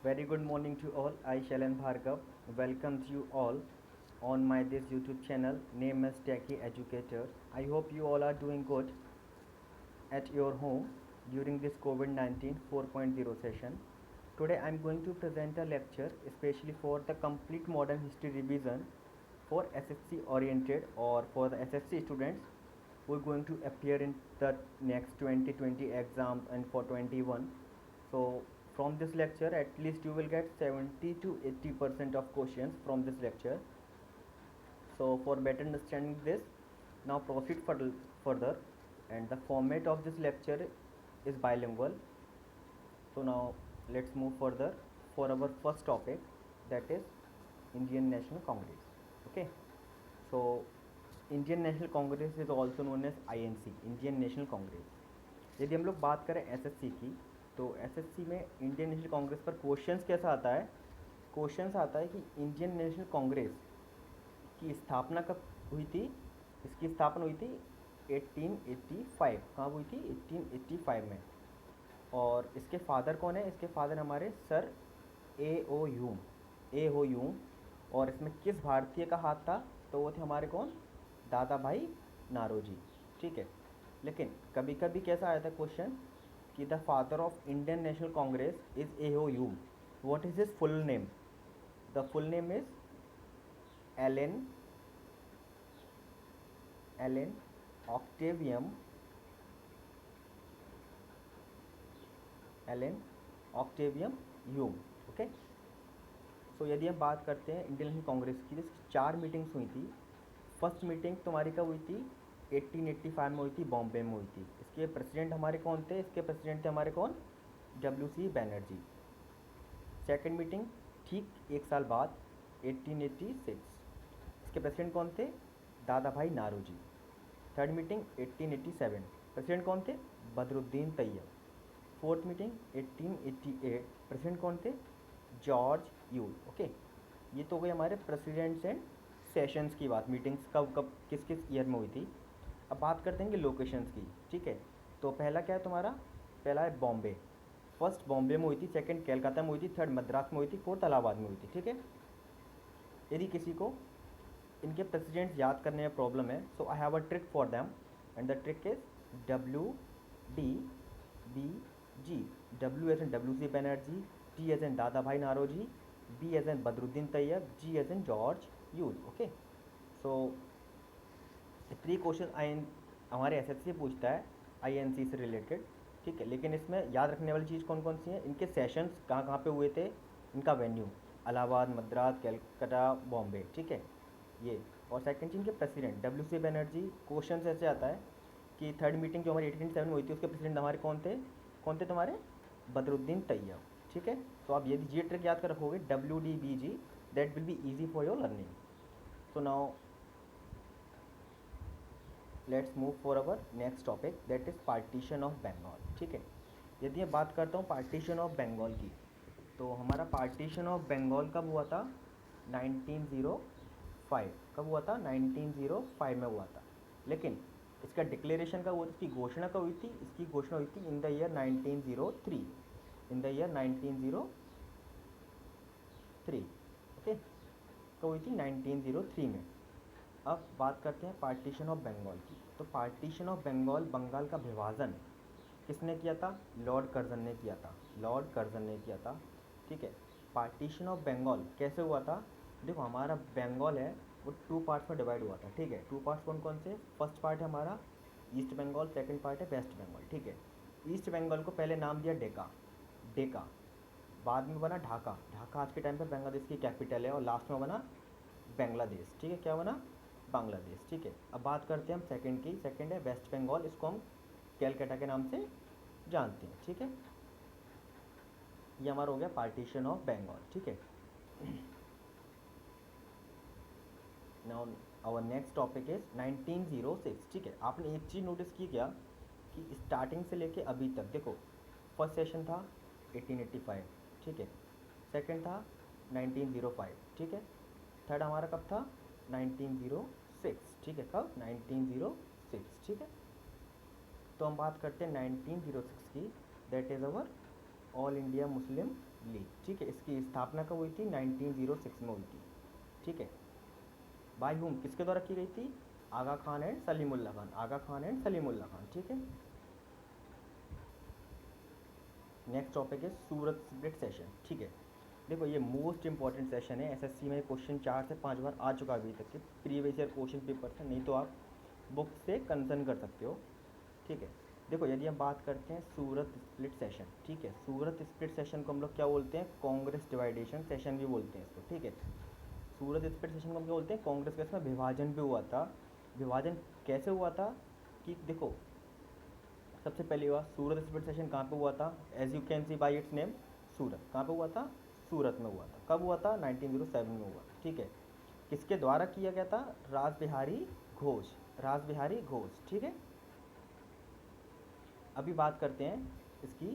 Very good morning to all. I Shailen Bhargav welcomes you all on my this YouTube channel name is Techie Educator. I hope you all are doing good at your home during this COVID-19 4.0 session. Today I am going to present a lecture especially for the complete modern history revision for SSC oriented or for the SSC students who are going to appear in the next 2020 exams and for 21. So from this lecture at least you will get 70 to 80% of questions from this lecture. So for better understanding this, now proceed further, and the format of this lecture is bilingual. So now let's move further for our first topic, that is Indian National Congress. Okay, so Indian National Congress is also known as INC, Indian National Congress. यदि हम लोग बात करें SSC की, तो SSC में Indian national Congress पर questions कैसा आता है? क्वेश्चंस आता है कि इंडियन नेशनल कांग्रेस की स्थापना कब हुई थी? इसकी स्थापना हुई थी 1885। कहाँ हुई थी? 1885 में। और इसके फादर कौन है? इसके फादर हमारे सर ए ओ यूम। और इसमें किस भारतीय का हाथ था? तो वो थे हमारे कौन? दादा भाई नारोजी। ठीक है, लेकिन कभी कभी कैसा आया था क्वेश्चन कि the father of Indian national Congress is A O Hume. What is his full name? The full name is Allan Octavian Hume. Okay, so यदि हम बात करते हैं इंडियन नेशनल कांग्रेस की, जिसकी 4 मीटिंग्स हुई थी। फर्स्ट मीटिंग तुम्हारी कब हुई थी? 1885 में हुई थी, बॉम्बे में हुई थी। इसके प्रेसिडेंट हमारे कौन थे? इसके प्रेसिडेंट थे हमारे कौन? W C Banerjee. Second meeting ठीक एक साल बाद 1886, इसके प्रेसिडेंट कौन थे? दादा भाई नारोजी। थर्ड मीटिंग 1887, प्रेसिडेंट कौन थे? Badruddin Tyab. Fourth meeting 1888, president कौन थे? George Yule. ओके, ये तो गई हमारे प्रेसिडेंट्स एंड सेशंस की बात, मीटिंग्स कब कब किस किस ईयर में हुई थी। अब बात करते हैं कि लोकेशंस की। ठीक है, तो पहला क्या है तुम्हारा? पहला है बॉम्बे। फर्स्ट बॉम्बे में हुई थी, सेकंड कलकत्ता में हुई थी, थर्ड मद्रास में हुई थी, फोर्थ इलाहाबाद में हुई थी। ठीक है, यदि किसी को इनके प्रेसिडेंट्स याद करने में प्रॉब्लम है, so I have a trick for them, and the trick is WDBG। W as in W C Banerjee, D as in Dadabhai Naoroji, B as in Badruddin Tyab, G as in George Yule. Okay, so 3 question हमारे SSC पूछता है INC से related. ठीक है, लेकिन इसमें याद रखने वाली चीज़ कौन कौन सी हैं? इनके सेशंस कहाँ कहाँ पे हुए थे, इनका वेन्यू इलाहाबाद, मद्रास, कलकत्ता, बॉम्बे। ठीक है, ये। और सेकंड चीज़, इनके president W C Banerjee. Question ऐसे आता है कि थर्ड मीटिंग जो हमारी 1887 में हुई थी, उसके प्रेसिडेंट हमारे कौन थे? कौन थे तुम्हारे? बदरुद्दीन तैयब। ठीक है, तो आप यदि ये ट्रिक याद कर रखोगे WDBG, that will be easy for your learning. So now let's move for our next topic, that is partition of Bengal. ठीक है, यदि मैं बात करता हूँ पार्टीशन ऑफ बंगाल की, तो हमारा पार्टीशन ऑफ बंगाल कब हुआ था? 1905। कब हुआ था? 1905 में हुआ था। लेकिन इसका डिक्लेरेशन कब हुआ था? इसकी घोषणा कब हुई थी? इसकी घोषणा हुई थी in the year 1903। In the year 1903। Okay, कब हुई थी? 1903 में। अब बात करते हैं पार्टीशन ऑफ बंगाल की। तो पार्टीशन ऑफ बंगाल, बंगाल का विभाजन किसने किया था? लॉर्ड कर्जन ने किया था। लॉर्ड कर्जन ने किया था। ठीक है, पार्टीशन ऑफ बंगाल कैसे हुआ था? देखो, हमारा बंगाल है वो 2 पार्ट्स में डिवाइड हुआ था। ठीक है, 2 पार्ट्स कौन कौन से? फर्स्ट पार्ट है हमारा ईस्ट बंगाल, सेकंड पार्ट है वेस्ट बंगाल। ठीक है, ईस्ट बंगाल को पहले नाम दिया डेका। डेका बाद में बना ढाका। ढाका आज के टाइम पे बांग्लादेश की कैपिटल है। और लास्ट में बना बांग्लादेश। ठीक है, क्या बना? बांग्लादेश। ठीक है, अब बात करते हैं हम सेकंड की। सेकंड है वेस्ट बंगाल, इसको हम कैलकाटा के नाम से जानते हैं। ठीक है, ये हमारा हो गया पार्टीशन ऑफ बंगाल। ठीक है, now our next topic is 1906। ठीक है, आपने एक चीज़ नोटिस की क्या कि स्टार्टिंग से लेके अभी तक देखो, फर्स्ट सेशन था 1885। ठीक है, सेकंड था 1905। ठीक है, थर्ड हमारा कब था? 1906। ठीक है, कब? 1906। ठीक है, तो हम बात करते हैं 1906 की, that is our all India Muslim league, ठीक है। इसकी स्थापना कब हुई थी? 1906 में हुई थी, ठीक है। बाय हुम, किसके द्वारा की गई थी? आगा खान एंड सलीमुल्लाह खान, आगा खान एंड सलीमुल्लाह खान, ठीक है। नेक्स्ट टॉपिक है सूरत स्प्लिट सेशन, ठीक है। देखो ये मोस्ट इंपॉर्टेंट सेशन है, एसएससी में क्वेश्चन 4 से 5 बार आ चुका अभी तक के प्रीवियस ईयर क्वेश्चन पेपर से, नहीं तो आप बुक से कंसर्न कर सकते हो, ठीक है। देखो यदि हम बात करते हैं सूरत स्प्लिट सेशन, ठीक है, सूरत स्प्लिट सेशन को हम लोग क्या बोलते हैं? कांग्रेस डिवाइडेशन सेशन भी बोलते हैं इसको, ठीक है। सूरत स्प्लिट सेशन को हम क्या बोलते हैं? कांग्रेस का इसमें विभाजन भी हुआ था। विभाजन कैसे हुआ था कि देखो, सबसे पहली बात, सूरत स्प्लिट सेशन कहाँ पे हुआ था? As you can see by its name, Surat. कहाँ पे हुआ था? सूरत में हुआ था। कब हुआ था? 1907 में हुआ, ठीक है। किसके द्वारा किया गया था? रास बिहारी घोष, रास बिहारी घोष, ठीक है। अभी बात करते हैं इसकी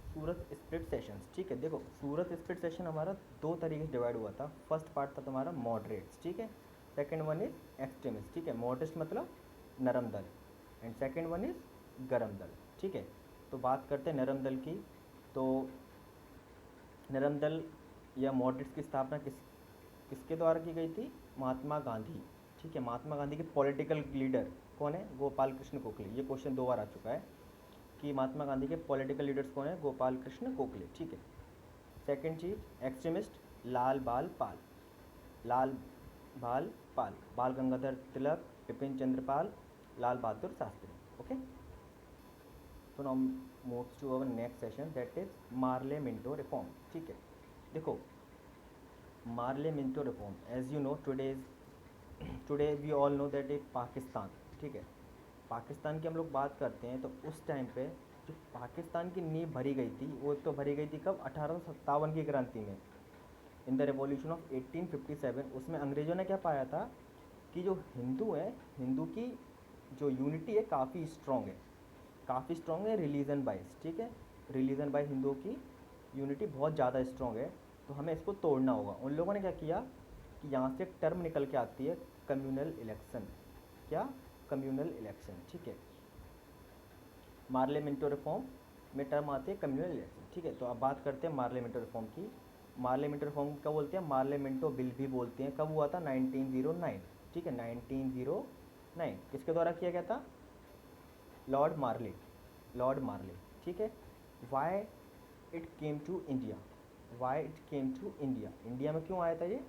सूरत स्प्लिट सेशंस, ठीक है। देखो सूरत स्प्लिट सेशन हमारा दो तरीके से डिवाइड हुआ था। फर्स्ट पार्ट था तुम्हारा मॉडरेट्स, ठीक है। सेकंड वन इज एक्सट्रीमिस्ट, ठीक है। मॉडरेट्स मतलब नरम दल, एंड सेकंड वन इज गरम दल, ठीक है। तो बात करते हैं नरम दल की। तो नरम दल या मॉडरेट्स की स्थापना किसके द्वारा की गई थी? महात्मा गांधी, ठीक है। महात्मा गांधी के पॉलिटिकल लीडर कौन है? गोपाल कृष्ण गोखले। ये क्वेश्चन 2 बार आ चुका है कि महात्मा गांधी के पॉलिटिकल लीडर्स कौन है? गोपाल कृष्ण गोखले, ठीक है। सेकंड चीज एक्सट्रीमिस्ट, लाल बाल पाल, लाल बाल पाल, बाल गंगाधर तिलक, बिपिन चंद्र पाल, लाल बहादुर शास्त्री, ओके। तो now moves to our next session, that is Morley Minto reform, ठीक है। देखो Morley Minto reform, as you know today we all know that is Pakistan, ठीक है। पाकिस्तान की हम लोग बात करते हैं तो उस टाइम पे जो पाकिस्तान की नींव भरी गई थी वो तो भरी गई थी कब? 1857 की क्रांति में, इन द रेवोल्यूशन ऑफ 1857। उसमें अंग्रेज़ों ने क्या पाया था कि जो हिंदू है, हिंदू की जो यूनिटी है काफ़ी स्ट्रॉन्ग है, काफ़ी स्ट्रॉन्ग है रिलीजन वाइज, ठीक है। रिलीजन वाइज हिंदुओं की यूनिटी बहुत ज़्यादा स्ट्रॉन्ग है, तो हमें इसको तोड़ना होगा। उन लोगों ने क्या किया कि यहाँ से एक टर्म निकल के आती है कम्युनल इलेक्शन, क्या? कम्युनल इलेक्शन, ठीक है। मार्ले मिंटो रिफॉर्म में टर्म आती है कम्युनल इलेक्शन, ठीक है। तो अब बात करते हैं मार्ले मिंटो रिफॉर्म की। मार्ले मिंटो रिफॉर्म क्या बोलते हैं? मार्ले मिंटो बिल भी बोलते हैं। कब हुआ था? 1909, ठीक है, 1909। किसके द्वारा किया गया था? लॉर्ड मार्ले, लॉर्ड मार्ले, ठीक है। Why it came to India, why it came to India, India में क्यों आया था ये?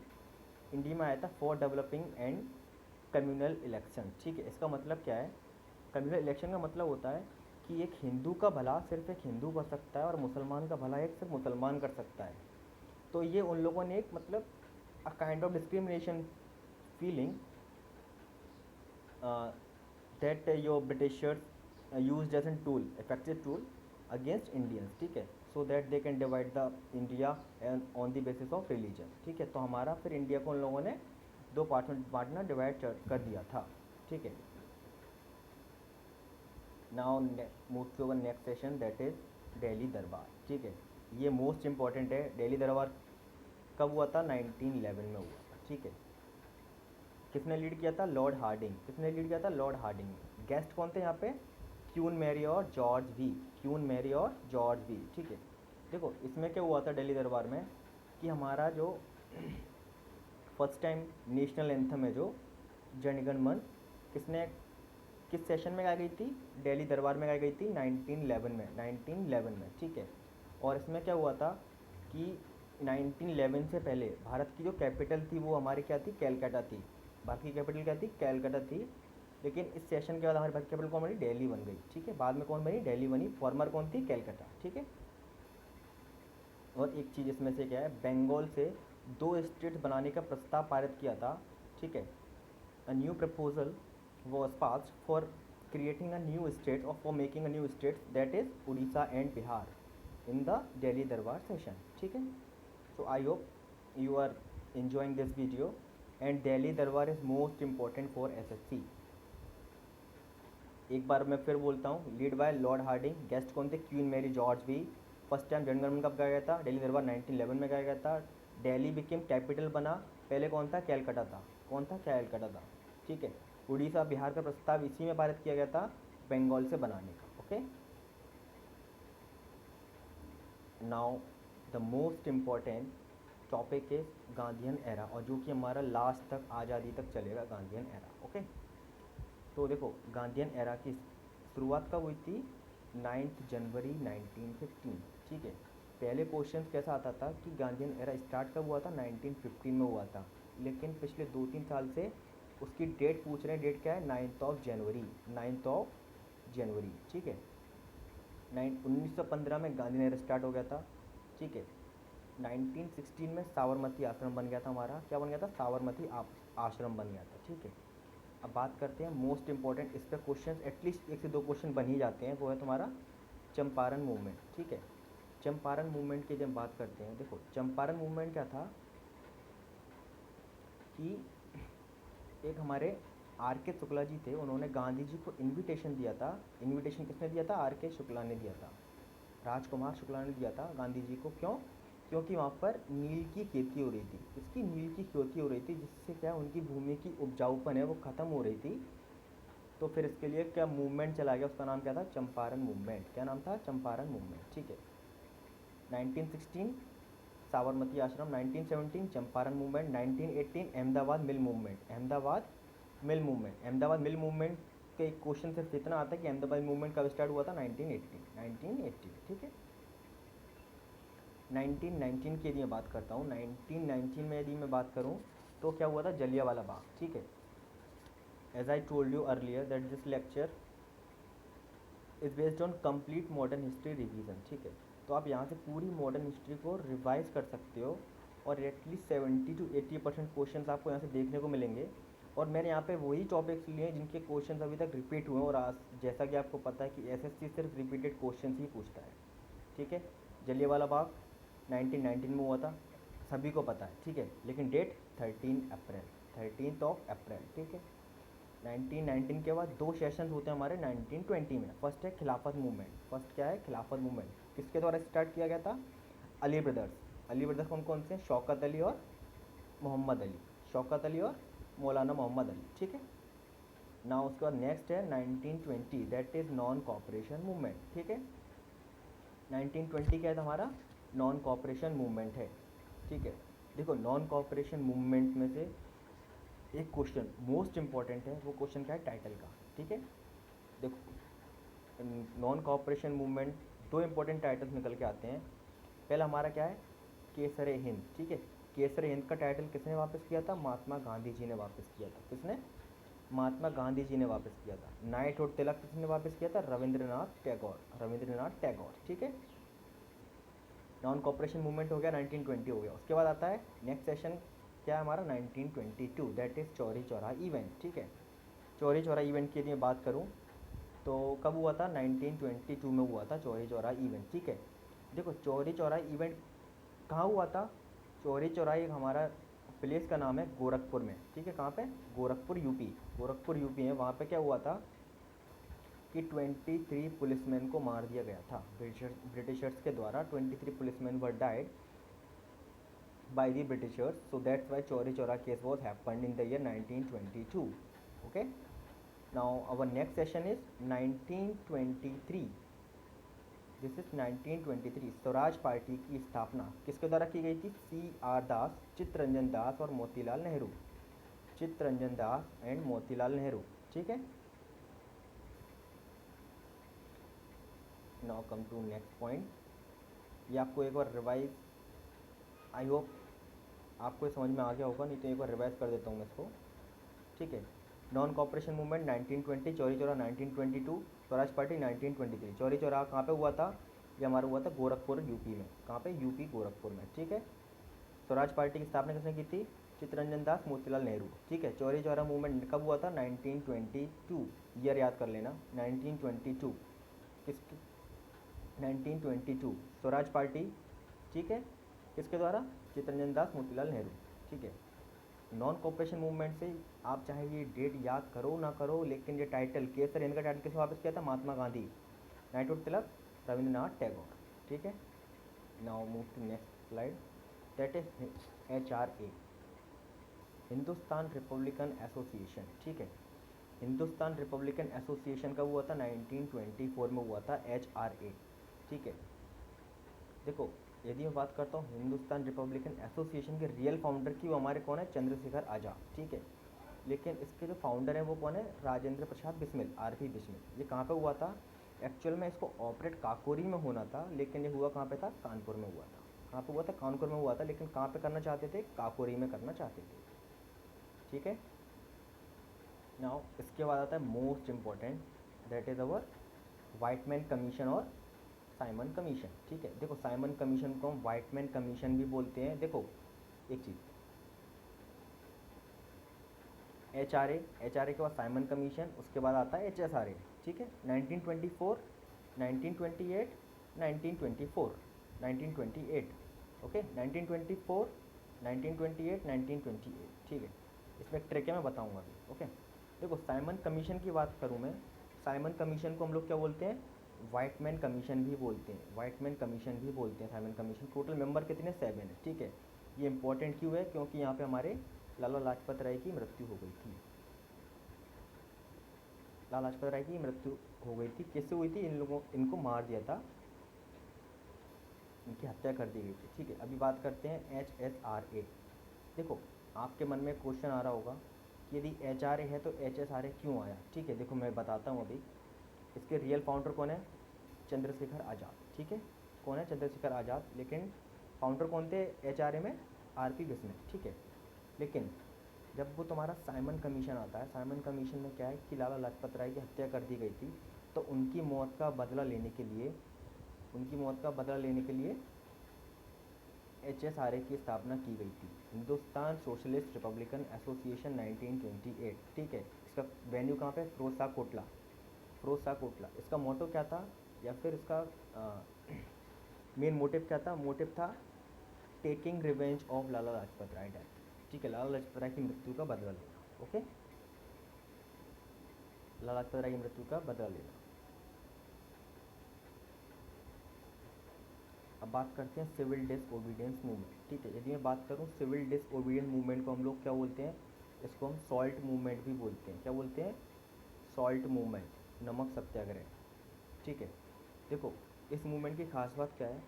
इंडिया में आया था for developing and communal election, ठीक है। इसका मतलब क्या है? कम्युनल इलेक्शन का मतलब होता है कि एक हिंदू का भला सिर्फ एक हिंदू कर सकता है और मुसलमान का भला एक सिर्फ मुसलमान कर सकता है। तो ये उन लोगों ने एक मतलब a kind of discrimination feeling that your Britishers use as an tool, effective tool against Indians, ठीक है। So that they can divide the India on the basis of religion, ठीक है। तो हमारा फिर इंडिया को उन लोगों ने दो पार्ट में बांटना, डिवाइड कर दिया था, ठीक है। Now move to our next session, that is Delhi Durbar, ठीक है। ये मोस्ट इंपॉर्टेंट है। दिल्ली दरबार कब हुआ था? 1911 में हुआ था, ठीक है। किसने लीड किया था? Lord Hardinge. किसने लीड किया था? Lord Hardinge. गेस्ट कौन थे यहाँ पे? क्यून मैरी और जॉर्ज वी, क्यून मैरी और जॉर्ज वी, ठीक है। देखो इसमें क्या हुआ था दिल्ली दरबार में कि हमारा जो फर्स्ट टाइम नेशनल एंथम है जो जन गण मन, किसने किस सेशन में गाई गई थी? दिल्ली दरबार में गाई गई थी 1911 में, 1911 में, ठीक है। और इसमें क्या हुआ था कि 1911 से पहले भारत की जो कैपिटल थी वो हमारी क्या थी? कैलकाटा थी। भारत की कैपिटल क्या थी? कैलकाटा थी। लेकिन इस सेशन के बाद हमारी भारत की कैपिटल कौन बनी? दिल्ली बन गई, ठीक है। बाद में कौन बनी? दिल्ली बनी। फॉर्मर कौन थी? कैलकाटा, ठीक है। और एक चीज़ इसमें से क्या है, बंगाल से 2 स्टेट बनाने का प्रस्ताव पारित किया था, ठीक है। A new proposal was passed for creating a new state or for making a new state, that is Odisha and Bihar in the Delhi Darbar session, ठीक है। So I hope you are enjoying this video, and Delhi Darbar is most important for SSC। एक बार मैं फिर बोलता हूँ, lead by Lord Hardinge, guest कौन थे? Queen Mary, George V. First time Jana Gana Mana कब गाया गया था? दिल्ली दरबार 1911 में गाया गया था। दिल्ली बिकेम कैपिटल बना, पहले कौन था? कैलकाटा था। कौन था? कैलकाटा था, ठीक है। उड़ीसा बिहार का प्रस्ताव इसी में पारित किया गया था, बंगाल से बनाने का, okay. Now the most important topic is Gandhian era, और जो कि हमारा लास्ट तक आज़ादी तक चलेगा गांधीयन एरा। ओके, तो देखो गांधीयन एरा की शुरुआत कब हुई थी? 9 जनवरी 1915। ठीक है, पहले क्वेश्चन कैसा आता था कि गांधीयन एरा स्टार्ट कब हुआ था? 1915 में हुआ था, लेकिन पिछले 2-3 साल से उसकी डेट पूछ रहे हैं। डेट क्या है? 9 जनवरी, 9 जनवरी। ठीक है, 1915 में गांधी एरा स्टार्ट हो गया था। ठीक है, 1916 में साबरमती आश्रम बन गया था हमारा। क्या बन गया था? साबरमती आश्रम बन गया था। ठीक है, अब बात करते हैं मोस्ट इंपॉर्टेंट, इस पर क्वेश्चन एटलीस्ट 1 से 2 क्वेश्चन बन ही जाते हैं, वो है तुम्हारा चंपारण मूवमेंट। ठीक है, चंपारण मूवमेंट की जब बात करते हैं, देखो चंपारण मूवमेंट क्या था कि एक हमारे आर के शुक्ला जी थे, उन्होंने गांधी जी को इनविटेशन दिया था। इनविटेशन किसने दिया था? आर के शुक्ला ने दिया था, राजकुमार शुक्ला ने दिया था गांधी जी को। क्यों? क्योंकि वहाँ पर नील की खेती हो रही थी। इसकी नील की खेती हो रही थी, जिससे क्या उनकी भूमि की उपजाऊपन है वो ख़त्म हो रही थी। तो फिर इसके लिए क्या मूवमेंट चला गया, उसका नाम क्या था? चंपारण मूवमेंट। क्या नाम था? चंपारण मूवमेंट। ठीक है, 1916 साबरमती आश्रम, 1917 चंपारण मूवमेंट, 1918 अहमदाबाद मिल मूवमेंट। अहमदाबाद मिल मूवमेंट, अहमदाबाद मिल मूवमेंट के एक क्वेश्चन सिर्फ इतना आता है कि अहमदाबाद मूवमेंट कब स्टार्ट हुआ था? 1918। ठीक है, 1919 की यदि मैं बात करता हूँ, 1919 में यदि मैं बात करूँ तो क्या हुआ था? जलियांवाला बाग। ठीक है, as I told you earlier that this lecture is based on complete modern history revision. ठीक है, तो आप यहाँ से पूरी मॉडर्न हिस्ट्री को रिवाइज कर सकते हो, और एटलीस्ट 70 to 80% क्वेश्चन आपको यहाँ से देखने को मिलेंगे। और मैंने यहाँ पे वही टॉपिक्स लिए हैं जिनके क्वेश्चन अभी तक रिपीट हुए हैं, और आज जैसा कि आपको पता है कि एसएससी सिर्फ रिपीटेड क्वेश्चन ही पूछता है। ठीक है, जलियांवाला बाग 1919 में हुआ था, सभी को पता है। ठीक है, लेकिन डेट 13 अप्रैल, 13 अप्रैल। ठीक है, 1919 के बाद 2 सेशन होते हैं हमारे 1920 में। फर्स्ट है खिलाफत मूवमेंट। फर्स्ट क्या है? खिलाफत मूवमेंट। किसके द्वारा स्टार्ट किया गया था? अली ब्रदर्स। अली ब्रदर्स कौन कौन से? शौकत अली और मोहम्मद अली। शौकत अली और मौलाना मोहम्मद अली। ठीक है, ना उसके बाद नेक्स्ट है 1920, that is non cooperation movement. ठीक है, 1920 क्या है हमारा? नॉन कॉपरेशन मूवमेंट है। ठीक है, देखो नॉन कॉपरेशन मूवमेंट में से एक क्वेश्चन मोस्ट इंपॉर्टेंट है, वो क्वेश्चन क्या है? टाइटल का। ठीक है, देखो non cooperation movement 2 important titles निकल के आते हैं। पहला हमारा क्या है? केसर हिंद। ठीक है, केसर हिंद का टाइटल किसने वापस किया था? महात्मा गांधी जी ने वापस किया था। किसने? महात्मा गांधी जी ने वापस किया था। नाइट और तिलक किसने वापस किया था? रविंद्रनाथ टैगोर। रविंद्रनाथ टैगोर। ठीक है, नॉन कॉपरेशन मूवमेंट हो गया, 1920 हो गया। उसके बाद आता है नेक्स्ट सेशन क्या है हमारा? 1922, that is Chauri Chaura event. ठीक है, चौरी चौरा इवेंट की यदि मैं बात करूँ तो कब हुआ था? 1922 में हुआ था चौरी चौरा इवेंट। ठीक है, देखो चौरी चौरा इवेंट कहाँ हुआ था? चौरी चौरा एक हमारा प्लेस का नाम है गोरखपुर में। ठीक है, कहाँ पे? गोरखपुर यूपी। गोरखपुर यूपी है। वहाँ पे क्या हुआ था कि 23 पुलिसमैन को मार दिया गया था ब्रिटिशर्स के द्वारा। 23 policeman were died by the Britishers, so that's why Chauri Chaura case was happened in the year 1922. Okay, now our next session is 1923. This is 1923। Swaraj party की स्थापना किसके द्वारा की गई थी? CR दास, चित्तरंजन दास और मोतीलाल नेहरू। चित्तरंजन दास एंड मोतीलाल नेहरू। ठीक है, now come to next point. ये आपको एक बार रिवाइज, आई होप आपको समझ में आ गया होगा, नहीं तो एक बार रिवाइज कर देता हूँ मैं इसको। ठीक है, non cooperation movement 1920, Chauri Chaura 1922, Swaraj party 1923। Chauri Chaura कहाँ पे हुआ था? ये हमारा हुआ था गोरखपुर यूपी में। कहाँ पे? यूपी गोरखपुर में। ठीक है, स्वराज पार्टी की स्थापना किसने की थी? चित्तरंजन दास, मोतीलाल नेहरू। ठीक है, चौरी चौरा मूवमेंट कब हुआ था? 1922। ईयर याद कर लेना, 1922। किसकी? 1922 स्वराज पार्टी। ठीक है, किसके द्वारा? चित्तरंजन दास, मोतीलाल नेहरू। ठीक है, नॉन कॉपरेशन मूवमेंट से आप चाहे ये डेट याद करो ना करो, लेकिन ये टाइटल केसर हिंद का टाइटल किसने वापस किया था? महात्मा गांधी। नाइट और तिलक, रविंद्रनाथ टैगोर। ठीक है, now move to next slide, that is HRA, Hindustan Republican Association. ठीक है, हिंदुस्तान रिपब्लिकन एसोसिएशन का हुआ था 1924 में हुआ था HRA। ठीक है, देखो, यदि मैं बात करता हूँ हिंदुस्तान रिपब्लिकन एसोसिएशन के रियल फाउंडर की, वो हमारे कौन है, चंद्रशेखर आज़ाद, ठीक है। लेकिन इसके जो फाउंडर है वो कौन है, राजेंद्र प्रसाद बिस्मिल, आरपी बिस्मिल। ये कहाँ पे हुआ था, एक्चुअल में इसको ऑपरेट काकोरी में होना था, लेकिन ये हुआ कहाँ पे था, कानपुर में हुआ था। कहाँ पे हुआ था, कानपुर में हुआ था, लेकिन कहाँ पे करना चाहते थे, काकोरी में करना चाहते थे, ठीक है। नाउ इसके बाद आता है most important, that is our Whiteman commission और साइमन कमीशन, ठीक है। देखो, साइमन कमीशन को हम वाइटमैन कमीशन भी बोलते हैं। देखो एक चीज़, एच आर ए के बाद साइमन कमीशन, उसके बाद आता है एच एस आर ए, ठीक है। 1924, 1928, 1924, 1928, ओके, 1924, 1928, 1928, ठीक है। इसमें एक ट्रिक है, मैं बताऊंगा अभी, ओके। देखो, साइमन कमीशन की बात करूँ मैं, साइमन कमीशन को हम लोग क्या बोलते हैं, वाइटमैन कमीशन भी बोलते हैं, वाइटमैन कमीशन भी बोलते हैं, साइमन कमीशन। टोटल मेंबर कितने, 7 है, ठीक है। ये इंपॉर्टेंट क्यों है, क्योंकि यहाँ पे हमारे लाला लाजपत राय की मृत्यु हो गई थी। लाला लाजपत राय की मृत्यु हो गई थी, किससे हुई थी, इनको मार दिया था, इनकी हत्या कर दी गई थी, ठीक है। अभी बात करते हैं एच एस आर ए। देखो, आपके मन में क्वेश्चन आ रहा होगा कि यदि एच आर ए है तो एच एस आर ए क्यों आया, ठीक है। देखो मैं बताता हूँ अभी। इसके रियल फाउंडर कौन है, चंद्रशेखर आज़ाद, ठीक है। कौन है, चंद्रशेखर आज़ाद। लेकिन फाउंडर कौन थे एच आर ए में, आर पी बिस्मिल, ठीक है। लेकिन जब वो तुम्हारा साइमन कमीशन आता है, साइमन कमीशन में क्या है कि लाला लाजपत राय की हत्या कर दी गई थी, तो उनकी मौत का बदला लेने के लिए, उनकी मौत का बदला लेने के लिए एच एस आर ए की स्थापना की गई थी, हिंदुस्तान सोशलिस्ट रिपब्लिकन एसोसिएशन 1928, ठीक है। इसका वेन्यू कहाँ पे, फिरोज शाह कोटला, फिरोज शाह कोटला। इसका मोटो क्या था, या फिर इसका मेन मोटिव क्या था, मोटिव था taking revenge of Lala Lajpat Rai death, ठीक है। लाला लाजपत राय की मृत्यु का बदला लेना, ओके, लाला लाजपत राय की मृत्यु का बदला लेना। अब बात करते हैं सिविल डिसओबीडियंस मूवमेंट, ठीक है। यदि मैं बात करूँ सिविल डिसओबीडियंस मूवमेंट को हम लोग क्या बोलते हैं, इसको हम सॉल्ट मूवमेंट भी बोलते हैं। क्या बोलते हैं, सॉल्ट मूवमेंट, नमक सत्याग्रह, ठीक है। देखो, इस मूवमेंट की खास बात क्या है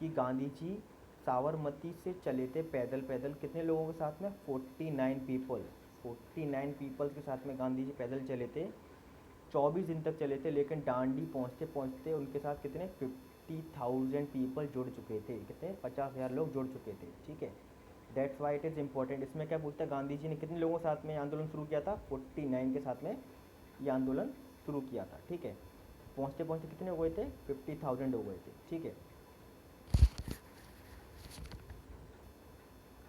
कि गांधी जी साबरमती से चले थे पैदल पैदल, कितने लोगों के साथ में, 49 पीपल, 49 पीपल्स के साथ में गांधी जी पैदल चले थे, 24 दिन तक चले थे। लेकिन दांडी पहुँचते पहुँचते उनके साथ कितने, 50,000 पीपल जुड़ चुके थे, कितने, 50,000 लोग जुड़ चुके थे, ठीक है। That's why it is important. इसमें क्या पूछता है, गांधी जी ने कितने लोगों के साथ में आंदोलन शुरू किया था, 49 के साथ में ये आंदोलन शुरू किया था, ठीक है। पहुँचते पहुँचते कितने हो गए थे, 50,000 हो गए थे, ठीक है।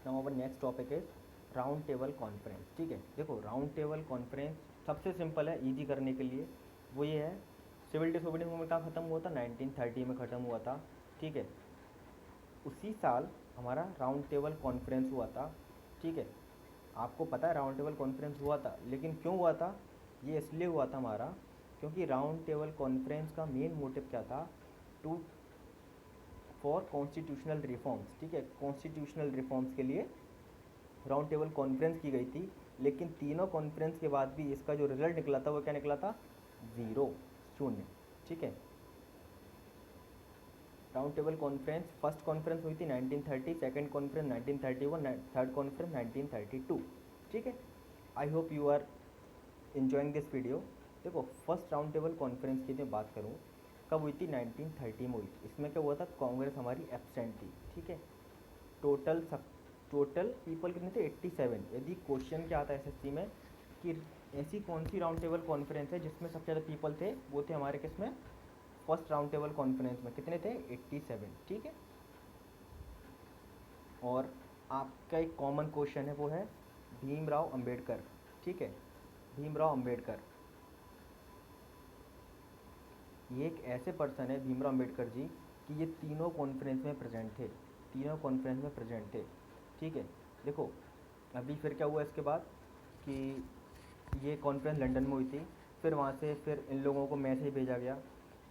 Now our next topic is round table conference, ठीक है। देखो, राउंड टेबल कॉन्फ्रेंस सबसे सिंपल है, इजी करने के लिए। वो ये है, सिविल डिसोबीडियंस मूवमेंट कहाँ ख़त्म हुआ था, 1930 में ख़त्म हुआ था, ठीक है। उसी साल हमारा राउंड टेबल कॉन्फ्रेंस हुआ था, ठीक है। आपको पता है राउंड टेबल कॉन्फ्रेंस हुआ था, लेकिन क्यों हुआ था, ये इसलिए हुआ था हमारा, क्योंकि राउंड टेबल कॉन्फ्रेंस का मेन मोटिव क्या था, टू फॉर कॉन्स्टिट्यूशनल रिफॉर्म्स, ठीक है। कॉन्स्टिट्यूशनल रिफॉर्म्स के लिए राउंड टेबल कॉन्फ्रेंस की गई थी। लेकिन तीनों कॉन्फ्रेंस के बाद भी इसका जो रिजल्ट निकला था वो क्या निकला था, ज़ीरो, शून्य, ठीक है। Round table conference, first conference हुई थी 1930, सेकंड कॉन्फ्रेंस 1931, थर्ड कॉन्फ्रेंस 1932, ठीक है। I hope you are enjoying this video. देखो, फर्स्ट राउंड टेबल कॉन्फ्रेंस की मैं बात करूँ, कब हुई थी, 1930 में हुई थी। इसमें क्या हुआ था, कांग्रेस हमारी एब्सेंट थी, ठीक है। टोटल पीपल कितने थे, 87। यदि क्वेश्चन क्या आता है एसएससी में कि ऐसी कौन सी राउंड टेबल कॉन्फ्रेंस है जिसमें सबसे ज़्यादा पीपल थे, वो थे हमारे किसमें, फर्स्ट राउंड टेबल कॉन्फ्रेंस में, कितने थे, 87, ठीक है। और आपका एक कॉमन क्वेश्चन है, वो है भीमराव अंबेडकर, ठीक है। भीमराव अंबेडकर ये एक ऐसे पर्सन है, भीमराव अंबेडकर जी, कि ये तीनों कॉन्फ्रेंस में प्रेजेंट थे, तीनों कॉन्फ्रेंस में प्रेजेंट थे, ठीक है। देखो, अभी फिर क्या हुआ इसके बाद कि ये कॉन्फ्रेंस लंदन में हुई थी। फिर वहाँ से फिर इन लोगों को मैसेज भेजा गया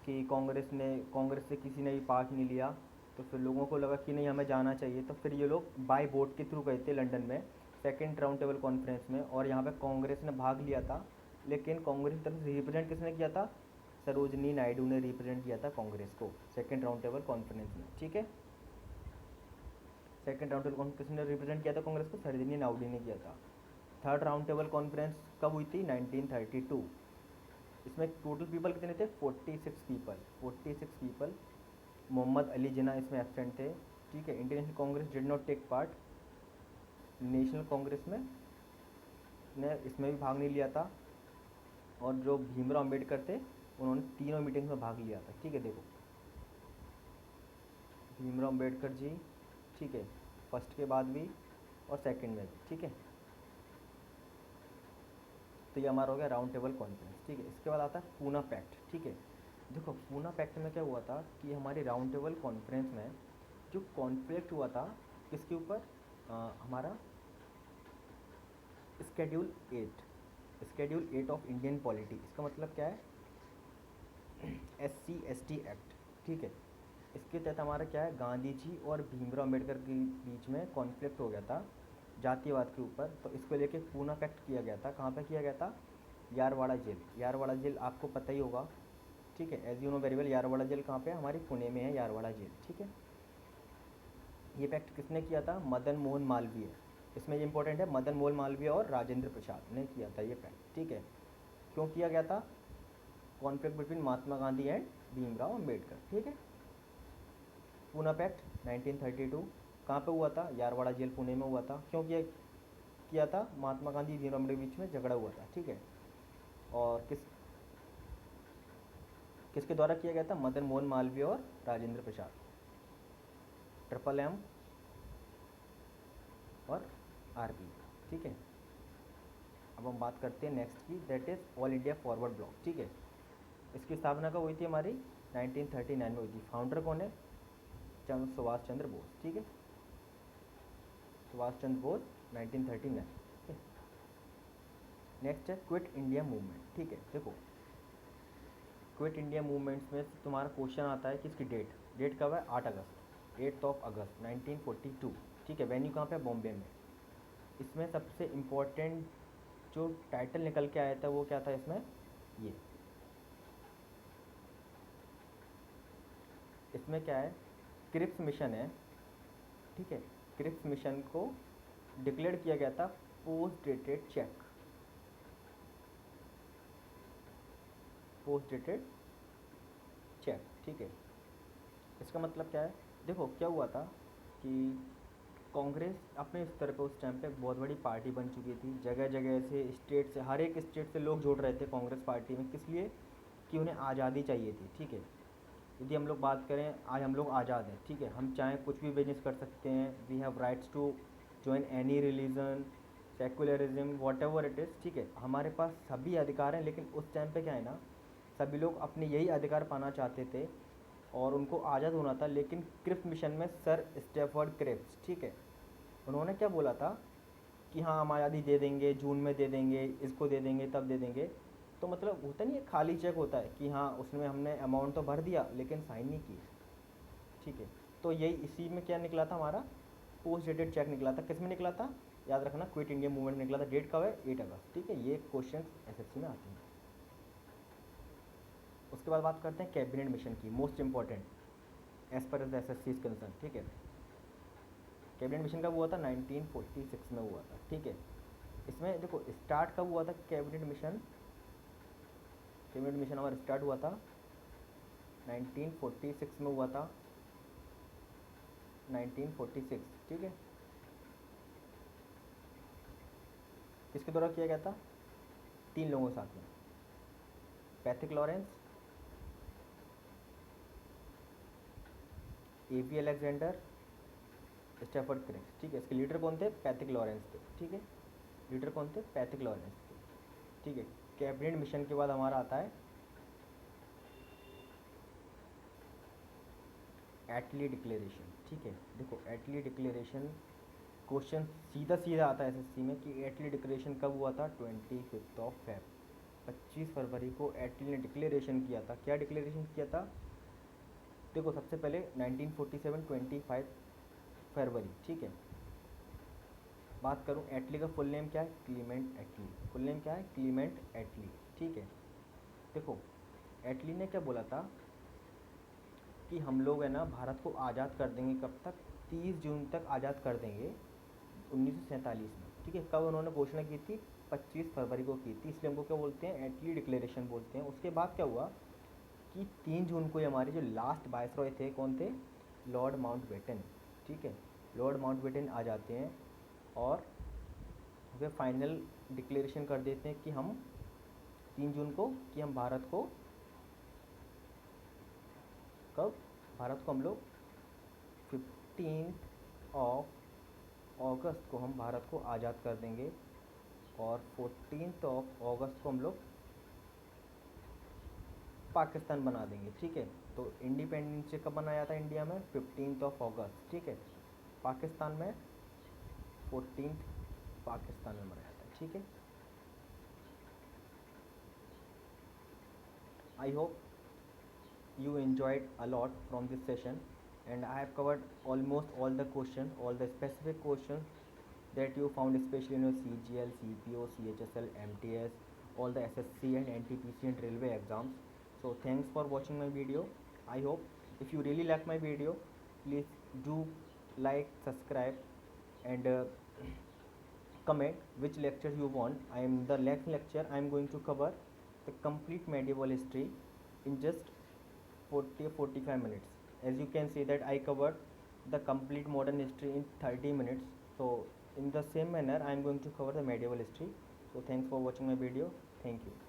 कि कांग्रेस से किसी ने भी पार्ट नहीं लिया, तो फिर लोगों को लगा कि नहीं, हमें जाना चाहिए। तो फिर ये लोग बाय बोट के थ्रू गए थे लंदन में सेकेंड राउंड टेबल कॉन्फ्रेंस में, और यहाँ पे कांग्रेस ने भाग लिया था। लेकिन कांग्रेस की तरफ से रिप्रेजेंट किसने किया था, सरोजनी नायडू ने रिप्रेजेंट किया था कांग्रेस को सेकेंड राउंड टेबल कॉन्फ्रेंस में, ठीक है। सेकेंड राउंड टेबल कॉन्फ्रेंस ने रिप्रेजेंट किया था कांग्रेस को, सरोजनी नायडू ने किया था। थर्ड राउंड टेबल कॉन्फ्रेंस कब हुई थी? 1932। इसमें टोटल पीपल कितने थे? 46 पीपल, 46 पीपल। मोहम्मद अली जिन्ना इसमें एब्सेंट थे, ठीक है। Indian national Congress did not take part, National Congress में ने इसमें भी भाग नहीं लिया था। और जो भीमराव अम्बेडकर थे उन्होंने तीनों मीटिंग्स में भाग लिया था, ठीक है। देखो भीमराव अम्बेडकर जी, ठीक है, फर्स्ट के बाद भी और सेकंड में भी, ठीक है। तो ये हमारा हो गया राउंड टेबल कॉन्फ्रेंस, ठीक है। इसके बाद आता है पूना पैक्ट, ठीक है। देखो पूना पैक्ट में क्या हुआ था कि हमारी राउंड टेबल कॉन्फ्रेंस में जो कॉन्फ्लिक्ट हुआ था किसके ऊपर? हमारा स्केड्यूल 8 ऑफ इंडियन पॉलिटी। इसका मतलब क्या है? SC/ST एक्ट, ठीक है। इसके तहत हमारा क्या है? गांधी जी और भीमराव अम्बेडकर के बीच में कॉन्फ्लिक्ट हो गया था जातिवाद के ऊपर, तो इसको लेके पूना पैक्ट किया गया था। कहाँ पे किया गया था? यारवाड़ा जेल। यारवाड़ा जेल आपको पता ही होगा, ठीक है, as you know very well. Yerwada jail कहाँ पे है? हमारी पुणे में है यारवाड़ा जेल, ठीक है। ये पैक्ट किसने किया था? मदन मोहन मालवीय। इसमें ये इंपॉर्टेंट है, मदन मोहन मालवीय और राजेंद्र प्रसाद ने किया था ये पैक्ट, ठीक है। क्यों किया गया था? Conflict between Mahatma Gandhi and Bhimrao Ambedkar, ठीक है। पूना पैक्ट 1932 कहाँ पे हुआ था? यारवाड़ा जेल पुणे में हुआ था। क्यों किया था? महात्मा गांधी भीमराव अम्बेडकर के बीच में झगड़ा हुआ था, ठीक है। और किसके द्वारा किया गया था? मदन मोहन मालवीय और राजेंद्र प्रसाद, ट्रिपल M और RP, ठीक है। अब हम बात करते हैं नेक्स्ट की, that is all India forward block, ठीक है। इसकी स्थापना कब हुई थी? हमारी 1939 में हुई थी। फाउंडर कौन है? सुभाष चंद्र बोस, ठीक है। सुभाष चंद्र बोस 1939, ठीक है। नेक्स्ट है क्विट इंडिया मूवमेंट, ठीक है। देखो क्विट इंडिया मूवमेंट्स में तुम्हारा क्वेश्चन आता है कि इसकी डेट कब है? 8 अगस्त 1942, ठीक है। वेन्यू कहाँ पे? बॉम्बे में। इसमें सबसे इम्पोर्टेंट जो टाइटल निकल के आया था वो क्या था इसमें? ये इसमें क्या है? क्रिप्स मिशन है, ठीक है। क्रिप्स मिशन को डिक्लेयर किया गया था पोस्ट डेटेड चेक, ठीक है। इसका मतलब क्या है? देखो क्या हुआ था कि कांग्रेस अपने स्तर पे उस टाइम पे बहुत बड़ी पार्टी बन चुकी थी। जगह जगह से, स्टेट से, हर एक स्टेट से लोग जुड़ रहे थे कांग्रेस पार्टी में। किस लिए? कि उन्हें आज़ादी चाहिए थी, ठीक है। यदि हम लोग बात करें, आज हम लोग आज़ाद हैं, ठीक है। हम चाहें कुछ भी बिजनेस कर सकते हैं। We have rights to join any religion, secularism, whatever it is, ठीक है। हमारे पास सभी अधिकार हैं। लेकिन उस टाइम पे क्या है ना, सभी लोग अपने यही अधिकार पाना चाहते थे और उनको आज़ाद होना था। लेकिन क्रिप्स मिशन में सर स्टेफर्ड क्रिप्स, ठीक है, उन्होंने क्या बोला था कि हाँ हम आज़ादी दे देंगे, जून में दे देंगे, इसको दे देंगे, तब दे देंगे। तो मतलब होता नहीं है, खाली चेक होता है कि हाँ उसमें हमने अमाउंट तो भर दिया लेकिन साइन नहीं की, ठीक है। तो यही इसी में क्या निकला था? हमारा पोस्ट डेटेड चेक निकला था। किस में निकला था? याद रखना, क्विट इंडिया मूवमेंट निकला था। डेट कब है? 8 अगस्त, ठीक है। ये क्वेश्चन SSC में आते हैं। उसके बाद बात करते हैं कैबिनेट मिशन की, most important as per as SSC is concern, ठीक है। कैबिनेट मिशन कब हुआ था? 1946 में हुआ था, ठीक है। इसमें देखो स्टार्ट कब हुआ था कैबिनेट मिशन? कैबिनेट मिशन हमारा स्टार्ट हुआ था 1946 में हुआ था, 1946, ठीक है। किसके द्वारा किया गया था? 3 लोगों के साथ में, Pethick Lawrence, AP Alexander, Stafford Cripps, ठीक है। इसके लीडर कौन थे? पैथिक लॉरेंस थे, ठीक है। लीडर कौन थे? पैथिक लॉरेंस थे, ठीक है। कैबिनेट मिशन के बाद हमारा आता है एटली डिक्लेरेशन, ठीक है। देखो एटली डिक्लेरेशन क्वेश्चन सीधा सीधा आता है SSC में कि एटली डिक्लेरेशन कब हुआ था? 25 फेब, 25 फरवरी को एटली ने डिक्लेरेशन किया था। क्या डिक्लेरेशन किया था? देखो सबसे पहले 1947 25 फरवरी, ठीक है। बात करूँ एटली का फुल नेम क्या है? क्लीमेंट एटली। फुल नेम क्या है? क्लीमेंट एटली, ठीक है। देखो एटली ने क्या बोला था कि हम लोग है ना भारत को आज़ाद कर देंगे, कब तक, 30 जून तक आज़ाद कर देंगे 1947 में, ठीक है। कब उन्होंने घोषणा की थी, 25 फरवरी को की थी, इसलिए हमको क्या बोलते हैं, एटली डिक्लेरेशन बोलते हैं। उसके बाद क्या हुआ कि 3 जून को हमारे जो लास्ट वायसरॉय थे, कौन थे, लॉर्ड माउंटबेटन, ठीक है। लॉर्ड माउंटबेटन आ जाते हैं और वे फाइनल डिक्लेरेशन कर देते हैं कि हम 3 जून को, कि हम भारत को, कब, भारत को हम लोग 15 ऑफ अगस्त को हम भारत को आज़ाद कर देंगे और 14 ऑफ अगस्त को हम लोग पाकिस्तान बना देंगे, ठीक है। तो इंडिपेंडेंस कब बनाया था इंडिया में, 15 ऑफ अगस्त, ठीक है। पाकिस्तान में 14 पाकिस्तान में मनाया था, ठीक है। I hope you enjoyed a lot from this session, and I have covered almost all the questions, all the specific questions that you found especially in your CGL, CPO, CHSL, MTS, all the SSC and NTPC and railway exams. So thanks for watching my video. I hope if you really like my video, please do like, subscribe, and comment which lecture you want. I am the next lecture I am going to cover the complete medieval history in just 40 or 45 minutes. As you can see that I covered the complete modern history in 30 minutes. So in the same manner I am going to cover the medieval history. So thanks for watching my video. Thank you.